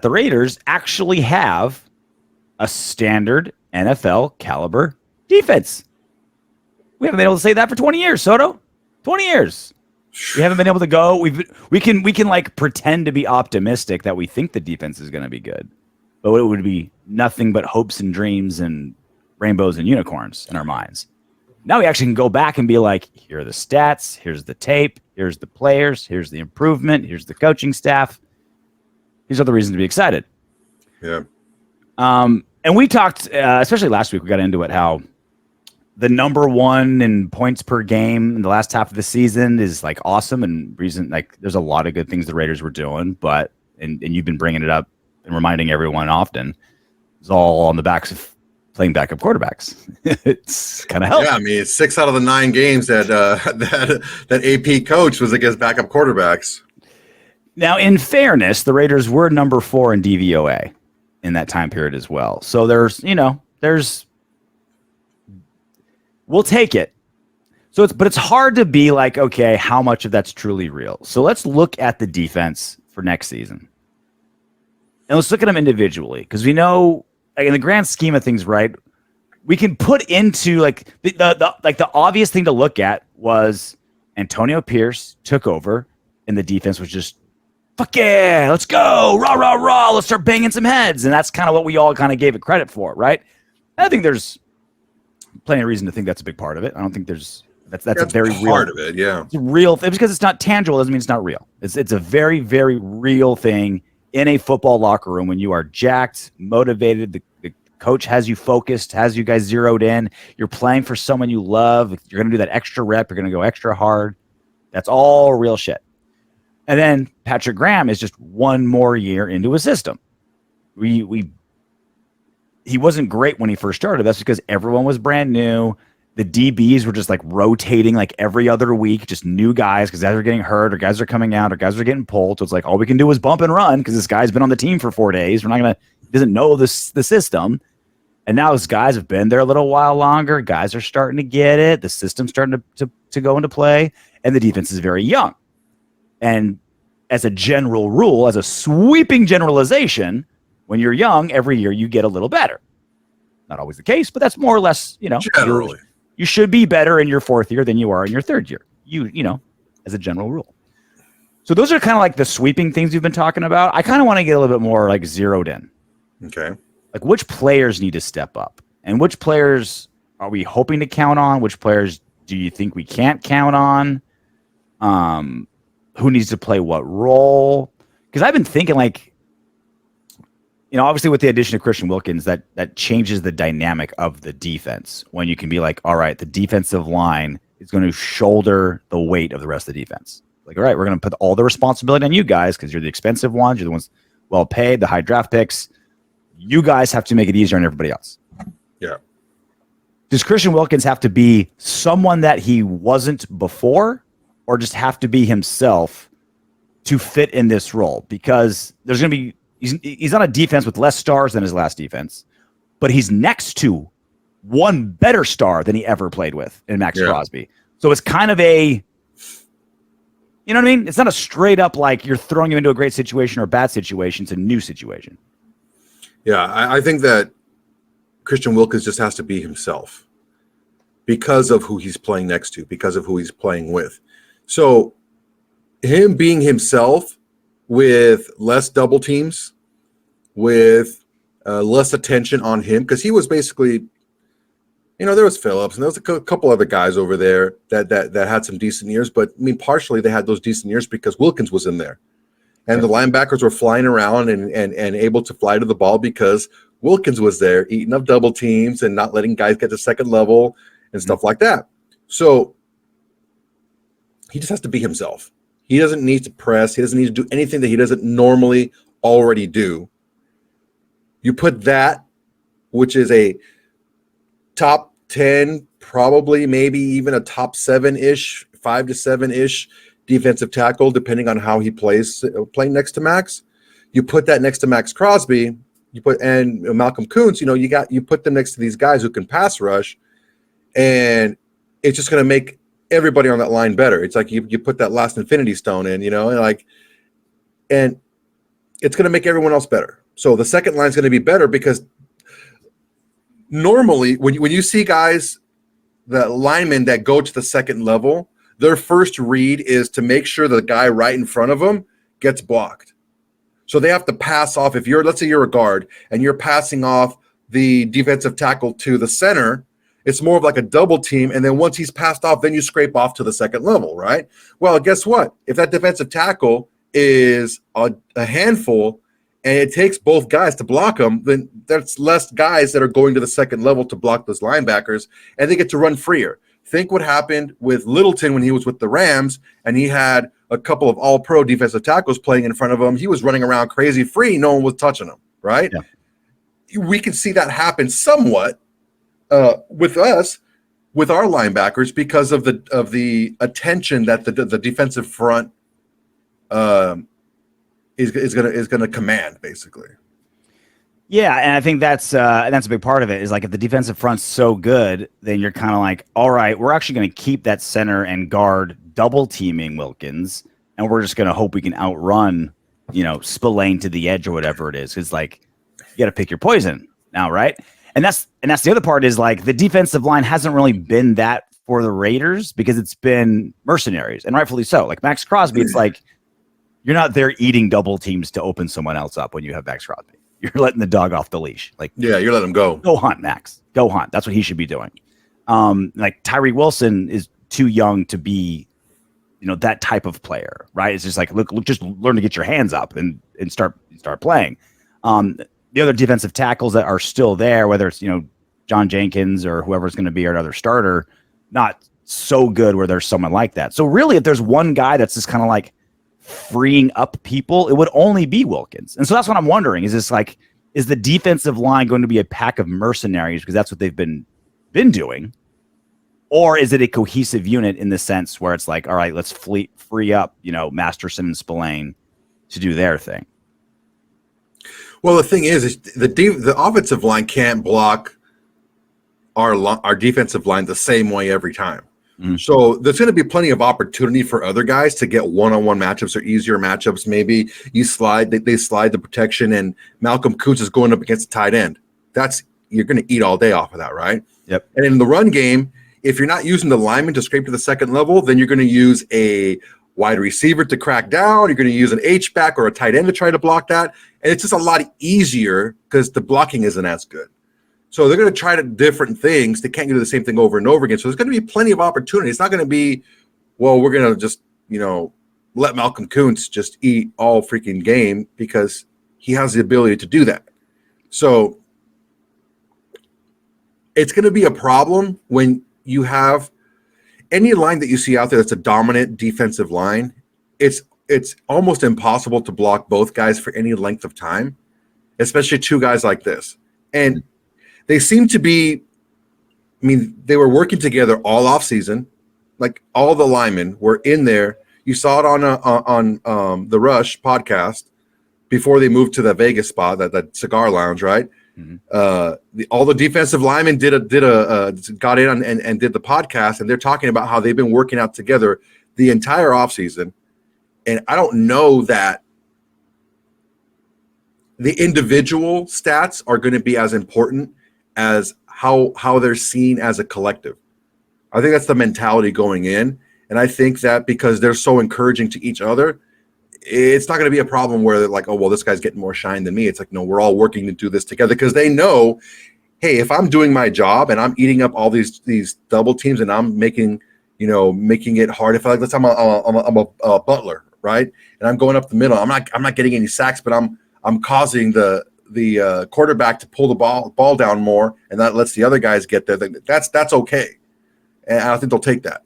the Raiders actually have a standard NFL caliber defense. We haven't been able to say that for 20 years, Soto. 20 years. We haven't been able to go. We can like pretend to be optimistic that we think the defense is going to be good, but it would be nothing but hopes and dreams and rainbows and unicorns in our minds. Now we actually can go back and be like, here are the stats, here's the tape, here's the players, here's the improvement, here's the coaching staff. These are the reasons to be excited. Yeah. And we talked, especially last week, we got into it, how the number one in points per game in the last half of the season is like awesome, and reason like there's a lot of good things the Raiders were doing, but and you've been bringing it up and reminding everyone often, it's all on the backs of playing backup quarterbacks. It's kind of helped. Yeah, I mean, 6 out of the 9 games that that AP coach was against backup quarterbacks. Now, in fairness, the Raiders were number 4 in DVOA in that time period as well. So we'll take it. But it's hard to be like, okay, how much of that's truly real? So let's look at the defense for next season. And let's look at them individually, because we know, like, in the grand scheme of things, right, we can put into like the obvious thing to look at was Antonio Pierce took over and the defense was just, fuck yeah, let's go, rah, rah, rah, let's start banging some heads. And that's kind of what we all kind of gave it credit for, right? And I think there's plenty of reason to think that's a big part of it. I don't think that's a very real part of it. Yeah, it's a real thing. Because it's not tangible doesn't mean it's not real. It's a very, very real thing in a football locker room when you are jacked, motivated. The coach has you focused, has you guys zeroed in. You're playing for someone you love. You're going to do that extra rep. You're going to go extra hard. That's all real shit. And then Patrick Graham is just one more year into a system. He wasn't great when he first started. That's because everyone was brand new. The DBs were just like rotating like every other week, just new guys because guys are getting hurt or guys are coming out or guys are getting pulled. So it's like all we can do is bump and run because this guy's been on the team for 4 days. He doesn't know the system. And now his guys have been there a little while longer. Guys are starting to get it. The system's starting to go into play. And the defense is very young. And as a general rule, as a sweeping generalization, when you're young, every year you get a little better. Not always the case, but that's more or less, generally. You should be better in your 4th year than you are in your 3rd year, as a general rule. So those are kind of like the sweeping things we've been talking about. I kind of want to get a little bit more like zeroed in. Okay. Like which players need to step up and which players are we hoping to count on? Which players do you think we can't count on? Who needs to play what role? Because I've been thinking like, obviously with the addition of Christian Wilkins, that changes the dynamic of the defense when you can be like, all right, the defensive line is going to shoulder the weight of the rest of the defense. Like, all right, we're going to put all the responsibility on you guys because you're the expensive ones. You're the ones well paid, the high draft picks. You guys have to make it easier on everybody else. Yeah. Does Christian Wilkins have to be someone that he wasn't before or just have to be himself to fit in this role? Because there's going to be, he's on a defense with less stars than his last defense, but he's next to one better star than he ever played with in Maxx Crosby. So it's kind of a, you know what I mean? It's not a straight up like you're throwing him into a great situation or a bad situation. It's a new situation. Yeah, I think that Christian Wilkins just has to be himself because of who he's playing next to, because of who he's playing with. So him being himself with less double teams, with less attention on him, because he was basically, there was Phillips and there was a couple other guys over there that had some decent years, but I mean, partially they had those decent years because Wilkins was in there. And the linebackers were flying around and able to fly to the ball because Wilkins was there, eating up double teams and not letting guys get to second level and stuff like that. So he just has to be himself. He doesn't need to press. He doesn't need to do anything that he doesn't normally already do. You put that, which is a top 10, probably maybe even a top 7-ish, 5 to 7-ish defensive tackle, depending on how he plays, playing next to Maxx. You put that next to Maxx Crosby, and Malcolm Koonce, you put them next to these guys who can pass rush, and it's just going to make everybody on that line better. It's like you put that last infinity stone in, and it's going to make everyone else better. So the second line is going to be better because normally when you see guys, the linemen that go to the second level, their first read is to make sure the guy right in front of them gets blocked. So they have to pass off. If let's say you're a guard and you're passing off the defensive tackle to the center, it's more of like a double team. And then once he's passed off, then you scrape off to the second level, right? Well, guess what? If that defensive tackle is a handful and it takes both guys to block him, then there's less guys that are going to the second level to block those linebackers, and they get to run freer. Think what happened with Littleton when he was with the Rams and he had a couple of all-pro defensive tackles playing in front of him. He was running around crazy free. No one was touching him, right? Yeah. We can see that happen somewhat with us, with our linebackers, because of the attention that the defensive front is gonna command, basically. Yeah, and I think that's a big part of it. Is like if the defensive front's so good, then you're kind of like, all right, we're actually going to keep that center and guard double teaming Wilkins, and we're just going to hope we can outrun, Spillane to the edge or whatever it is. It's like you got to pick your poison now, right? And that's the other part is like the defensive line hasn't really been that for the Raiders because it's been mercenaries, and rightfully so. Like Maxx Crosby, it's like you're not there eating double teams to open someone else up when you have Maxx Crosby. You're letting the dog off the leash. Like, yeah, you're letting him go. Go hunt, Max. Go hunt. That's what he should be doing. Like Tyree Wilson is too young to be, that type of player, right? It's just like, look, just learn to get your hands up and start playing. The other defensive tackles that are still there, whether it's, John Jenkins or whoever's going to be another starter, not so good where there's someone like that. So really, if there's one guy that's just kind of like freeing up people, it would only be Wilkins. And so that's what I'm wondering, is the defensive line going to be a pack of mercenaries because that's what they've been doing? Or is it a cohesive unit in the sense where it's like, all right, let's free up, Masterson and Spillane to do their thing? Well, the thing is the offensive line can't block our defensive line the same way every time. Mm-hmm. So there's going to be plenty of opportunity for other guys to get one-on-one matchups or easier matchups. Maybe you slide, they slide the protection, and Malcolm Koonce is going up against a tight end. You're going to eat all day off of that, right? Yep. And in the run game, if you're not using the lineman to scrape to the second level, then you're going to use a wide receiver to crack down. You're going to use an H-back or a tight end to try to block that. And it's just a lot easier because the blocking isn't as good. So they're going to try different things. They can't do the same thing over and over again. So there's going to be plenty of opportunity. It's not going to be, well, we're going to just, let Malcolm Koonce just eat all freaking game because he has the ability to do that. So it's going to be a problem when you have any line that you see out there that's a dominant defensive line. It's almost impossible to block both guys for any length of time, especially two guys like this. And they seem to be, they were working together all off season. Like all the linemen were in there. You saw it on the Rush podcast before they moved to the Vegas spot, that cigar lounge, right? Mm-hmm. All the defensive linemen got in and did the podcast, and they're talking about how they've been working out together the entire offseason. And I don't know that the individual stats are going to be as important as how they're seen as a collective. I think that's the mentality going in. And I think that because they're so encouraging to each other, it's not going to be a problem where they're like, oh, well, this guy's getting more shine than me. It's like, no, we're all working to do this together because they know, hey, if I'm doing my job and I'm eating up all these double teams and I'm making it hard. If let's say I'm a butler, right? And I'm going up the middle. I'm not getting any sacks, but I'm causing the quarterback to pull the ball down more, and that lets the other guys get there. That's okay, and I think they'll take that.